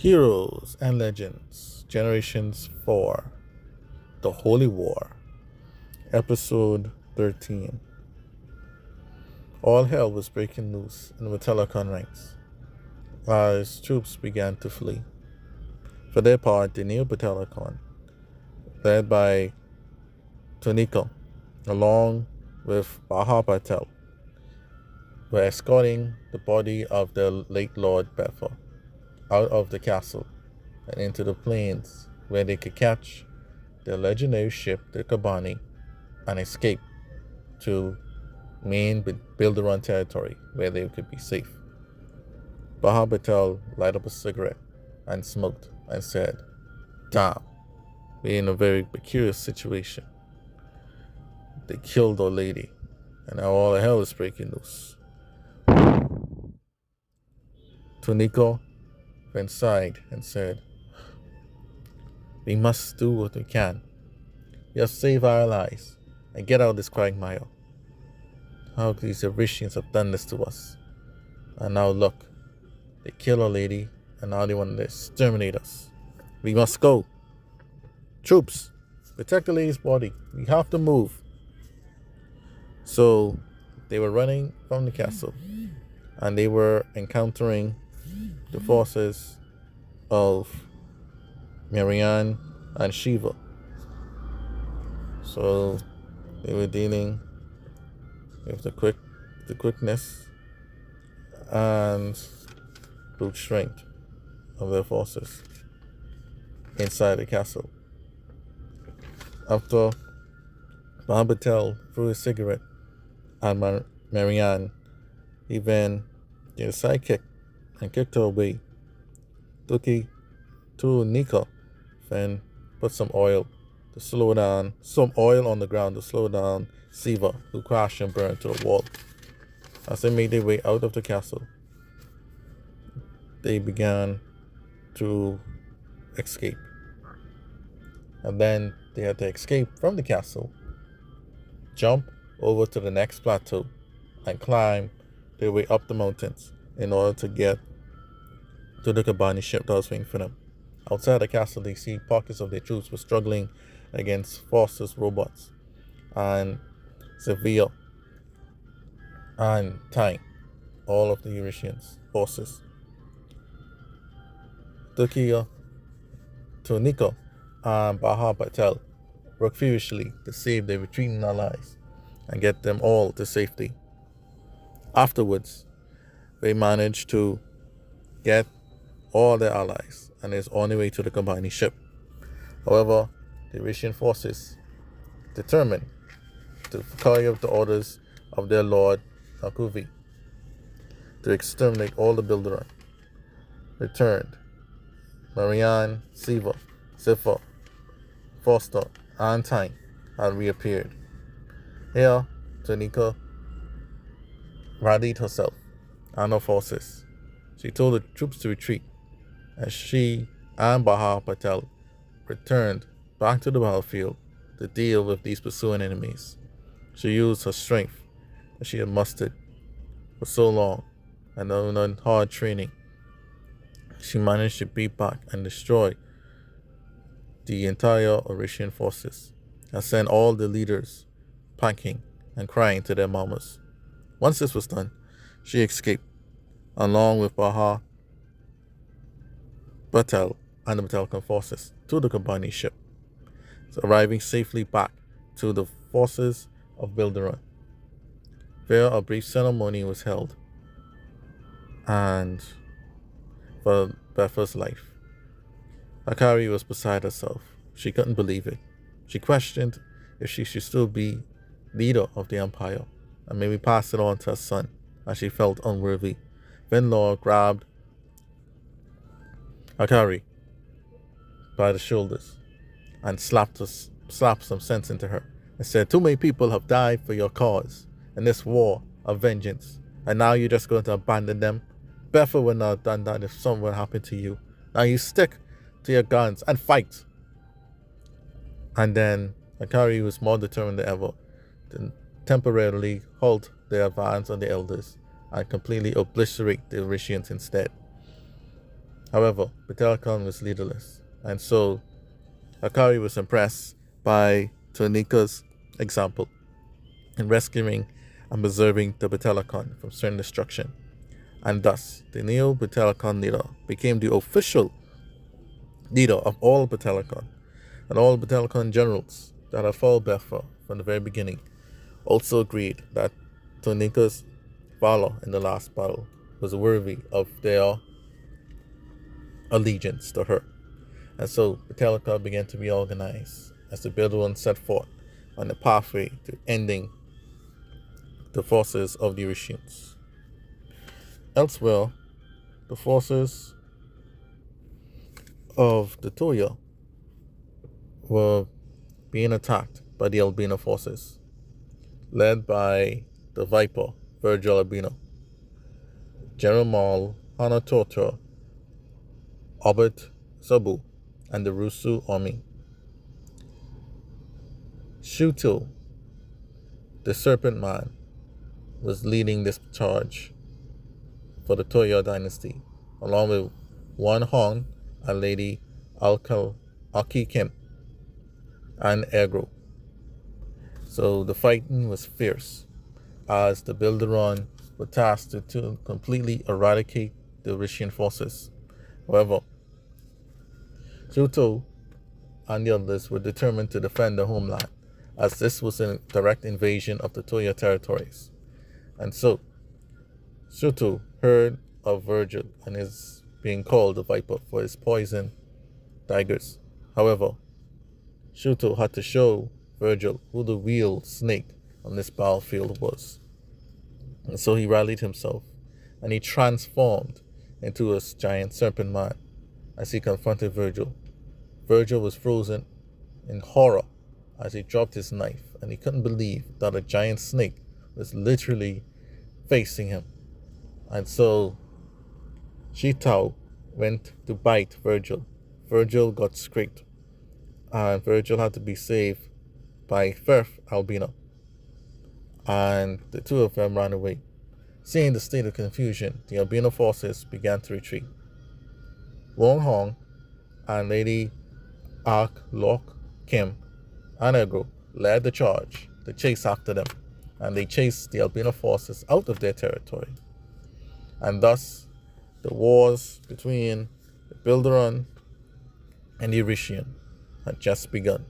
Heroes and Legends, Generations 4, The Holy War, Episode 13. All hell was breaking loose in the Batelican ranks as troops began to flee. For their part, the Neo-Batelican, led by Tunica, along with Baha Batel, were escorting the body of the late Lord Befa out of the castle and into the plains where they could catch the legendary ship, the Kabani, and escape to main Billdaron territory where they could be safe. Baha Batel lighted up a cigarette and smoked and said, "Damn, we're in a very peculiar situation. They killed our lady, and now all the hell is breaking loose." Tunica went inside and said, "We must do what we can. We have saved our allies and get out of this quagmire. How these Orisonnians have done this to us. And now look, they kill our lady and now they want to exterminate us. We must go. Troops, protect the lady's body. We have to move." So they were running from the castle and they were encountering the forces of Marianne and Shiva. So they were dealing with the quickness and brute strength of their forces inside the castle. After Bahabatel threw his cigarette at Marianne, he then did a side kick and kicked her away. Tunica then put some oil on the ground to slow down Siva, who crashed and burned to the wall. As they made their way out of the castle, they began to escape. And then they had to escape from the castle, jump over to the next plateau, and climb their way up the mountains in order to get to the Kabani ship that was waiting for them. Outside the castle, they see pockets of their troops were struggling against Foster's robots and Sevilla and Time, all of the Orisonnians forces. Tuya, Tunica, and Baha Batel worked furiously to save their retreating allies and get them all to safety. Afterwards, they managed to get all their allies and is on their way to the Kabani ship. However, the Orisonnian forces, determined to carry out the orders of their lord Nakuvi to exterminate all the Billdaron, returned. Marianne, Siva, Zephyr, Foster, and Time had reappeared. Here, Tunica rallied herself and her forces. She told the troops to retreat, as she and Baha Patel returned back to the battlefield to deal with these pursuing enemies. She used her strength that she had mustered for so long and on hard training. She managed to beat back and destroy the entire Orisonnian forces and send all the leaders packing and crying to their mamas. Once this was done, she escaped, along with Baha Batel and the Batelican forces, to the Kabani ship, arriving safely back to the forces of Billdaron. There a brief ceremony was held, and for Befa's life. Akari was beside herself. She couldn't believe it. She questioned if she should still be leader of the empire and maybe pass it on to her son, as she felt unworthy. Venlor grabbed Akari by the shoulders and slapped some sense into her and said, "Too many people have died for your cause in this war of vengeance, and now you're just going to abandon them? Befa would not have done that if something would happen to you. Now you stick to your guns and fight." And then Akari was more determined than ever to temporarily halt the advance on the elders and completely obliterate the Orisonnians instead. However, Batelican was leaderless, and so Akari was impressed by Tonika's example in rescuing and preserving the Batelican from certain destruction. And thus, the Neo-Batelican leader became the official leader of all Batelican, and all Batelican generals that had followed Bethra from the very beginning also agreed that Tonika's valor in the last battle was worthy of their allegiance to her. And so Batelica began to reorganize as the Billdaron set forth on the pathway to ending the forces of the Orisonnians. Elsewhere, the forces of the Tuya were being attacked by the Albeana forces, led by the Viper, Virgil Albeana, General Mal, Hana Tortor, Albert Sabu, and the Rusu army. Shuto, the Serpent man, was leading this charge for the Tuya dynasty, along with Wan Hong and Lady Aki Kim and Egro. So the fighting was fierce, as the Billdaron were tasked to completely eradicate the Orisonnian forces. However, Shuto and the others were determined to defend their homeland, as this was a direct invasion of the Tuya territories. And so, Shuto heard of Virgil and is being called the Viper for his poison daggers. However, Shuto had to show Virgil who the real snake on this battlefield was. And so he rallied himself, and he transformed into a giant serpent man as he confronted Virgil. Virgil was frozen in horror as he dropped his knife, and he couldn't believe that a giant snake was literally facing him. And so Shitao went to bite Virgil. Virgil got scraped, and Virgil had to be saved by Firth Albeana, and the two of them ran away. Seeing the state of confusion, the Albeana forces began to retreat. Wong Hong and Lady Ak Lok Kim and Ego led the charge to chase after them, and they chased the Albeana forces out of their territory. And thus, the wars between the Billdaron and the Orisonnian had just begun.